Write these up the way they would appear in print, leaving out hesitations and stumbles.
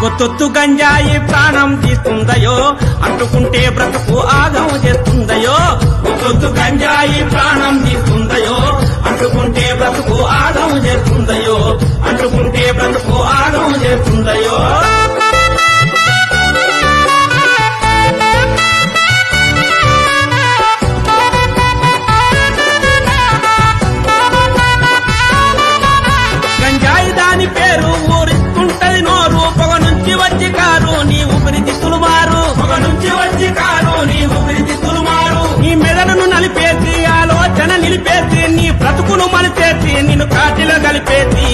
ఒత్తొత్తు గంజాయి ప్రాణం తీస్తుందయో, అంటుకుంటే బ్రతుకు ఆగం చేస్తుందయో. ఒత్తొత్తు గంజాయి ప్రాణం తీస్తుందయో, అంటుకుంటే బ్రతుకు ఆగం చేస్తుందయో, అంటుకుంటే బ్రతుకు ఆగం చేస్తుందయో. గంజాయి దాని పేరు ఊరిస్తుంటది నోరు, పొగ నుంచి వచ్చి కారు నీ ఊపిరితిత్తులు మారు, పొగ నుంచి వచ్చి కారు నీ ఊపిరితిత్తులు మారు. నీ మెదడును నలిపేసి ఆలోచన నిలిపేసి, నీ బ్రతుకును మలిపేసి నిన్ను కాటిలో కలిపేసి.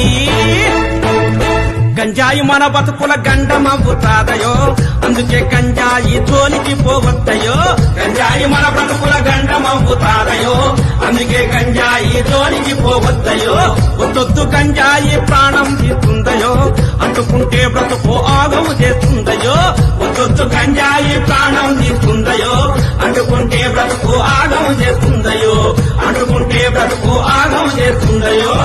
గంజాయి మన బతుకుల గండమవుతాదయో, అందుకే గంజాయి జోలికి పోవద్దయో. గంజాయి మన బ్రతుకుల గండమవుతాదయో, అందుకే గంజాయి జోలికి పోవద్దయో. ఒత్తొత్తు గంజాయి ప్రాణం తీస్తుందయో, అంటుకుంటే బ్రతుకు ఆగం చేస్తుందయో. ఒత్తొత్తు గంజాయి ప్రాణం తీస్తుందయో, అంటుకుంటే బ్రతుకు ఆగం చేస్తుందయో, అంటుకుంటే బ్రతుకు ఆగం చేస్తుందయో.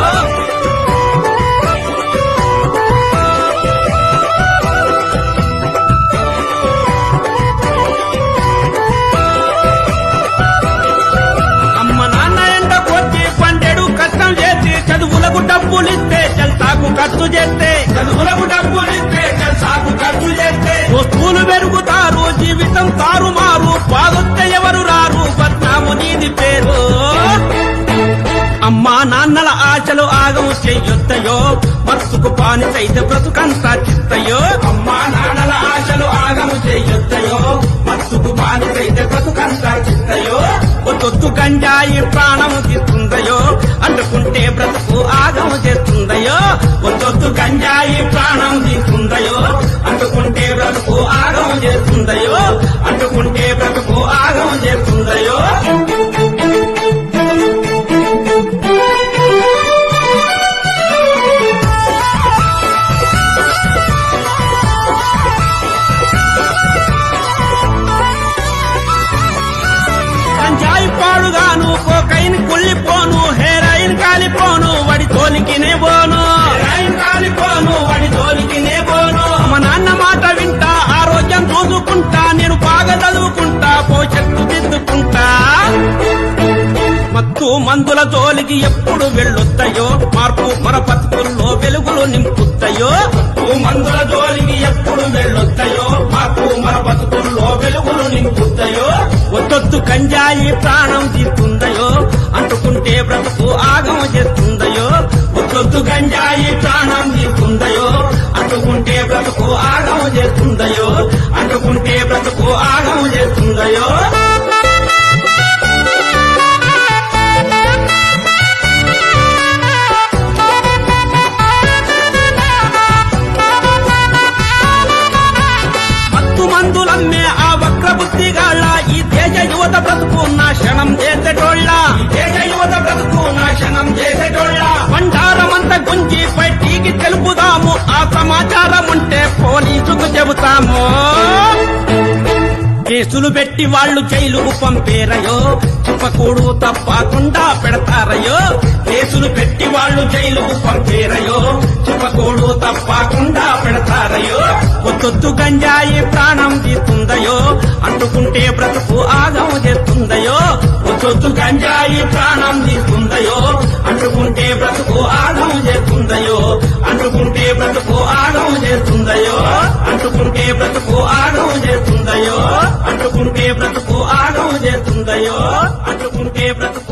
చదువులకు డబ్బులిస్తే జల్సాకు ఖర్చు చేస్తే, చదువులకు డబ్బులిస్తే జల్సాకు ఖర్చు చేస్తే, వస్తువులు పెరుగుతారు జీవితం తారుమారు, బాగొస్తే ఎవరు రారు బద్నాము నీది పేరు. అమ్మా నాన్నల ఆశలు ఆగం చెయ్యొద్దయో, బతుకు పానిసైతే బ్రతుకంతా చిత్తయో. అమ్మా నాన్నల ఆశలు ఆగం చెయ్యొద్దయో, బతుకు పానిసైతే బ్రతుకంతా చిత్తయో. ఒత్తొత్తు గంజాయి ప్రాణము తీస్తుందయో, అంటుకుంటే బ్రతుకు ఆగం చేస్తుందయో. ఒత్తొత్తు గంజాయి ప్రాణం తీస్తుందయో, అంటుకుంటే బ్రతుకు ఆగం చేస్తుందయో, అంటుకుంటే బ్రతుకు ఆగం చేస్తుందయో. గంజాయి పాడుగాను, కోకైన్ కుళ్ళిపోను, హెరాయిన్ కాలిపోను, వడి తోలికినే పోను, హెరాయిన్ కాలిపోను, వడి తోలికినే పోను. మా నాన్న మాట వింటా, ఆరోగ్యం చూసుకుంటా, నేను బాగా చదువుకుంటా, భవిష్యత్తు దిద్దుకుంటా. మత్తు మందుల జోలికి ఎప్పుడు వెళ్ళొద్దయో, మార్పు మన బతుకుల్లో వెలుగులు నింపుతాయో. మత్తు మందుల జోలికి ఎప్పుడు వెళ్ళొద్దయో, మార్పు మన బతుకుల్లో వెలుగులు నింపుతాయో. ఒత్తొత్తు గంజాయి ప్రాణం తీస్తుందయో, అంటుకుంటే బ్రతుకు ఆగం చేస్తుందయో. ఒత్తొత్తు గంజాయి ప్రాణం తీస్తుందయో, అంటుకుంటే బ్రతుకు ఆగం చేస్తుందయో, అంటుకుంటే బ్రతుకు ఆగం చేస్తుందయో. మందులమ్మే ఆ వక్ర బుద్ధిగాళ్ళ ఈ దేశ యువత బ్రతుకు నాశనం చేసేటోళ్ళ, ఈ దేశ యువత బ్రతుకు నాశనం చేసేటోళ్ళ. బండారమంతా గుంజి బయటికి తెలుపుదాము, ఆ సమాచారం ఉంటే పోలీసుకు చెబుతాము. కేసులు పెట్టి వాళ్ళు జైలుకు పంపేరయో, చెప్పకూడు తప్పకుండా పెడతారయో. కేసులు పెట్టి వాళ్ళు జైలుకు పంపేరయో, చెప్పకూడు తప్పకుండా పెడతారయో. ఒత్తొత్తు గంజాయి ప్రాణం తీస్తుందయో, అంటుకుంటే బ్రతుకు ఆగం చేస్తుందయో. ఒత్తొత్తు గంజాయి ప్రాణం తీస్తుందయో, అంటుకుంటే బ్రతుకు ఆగం చేస్తుందయో, అంటుకుంటే బ్రతుకు ఆగం చేస్తుందయో, అంటుకుంటే బ్రతుకు ఆగం చేస్తుందయో, అంటుకుంటే బ్రతుకు ఆగం చేస్తుందయో, అంటుకుంటే బ్రతుకు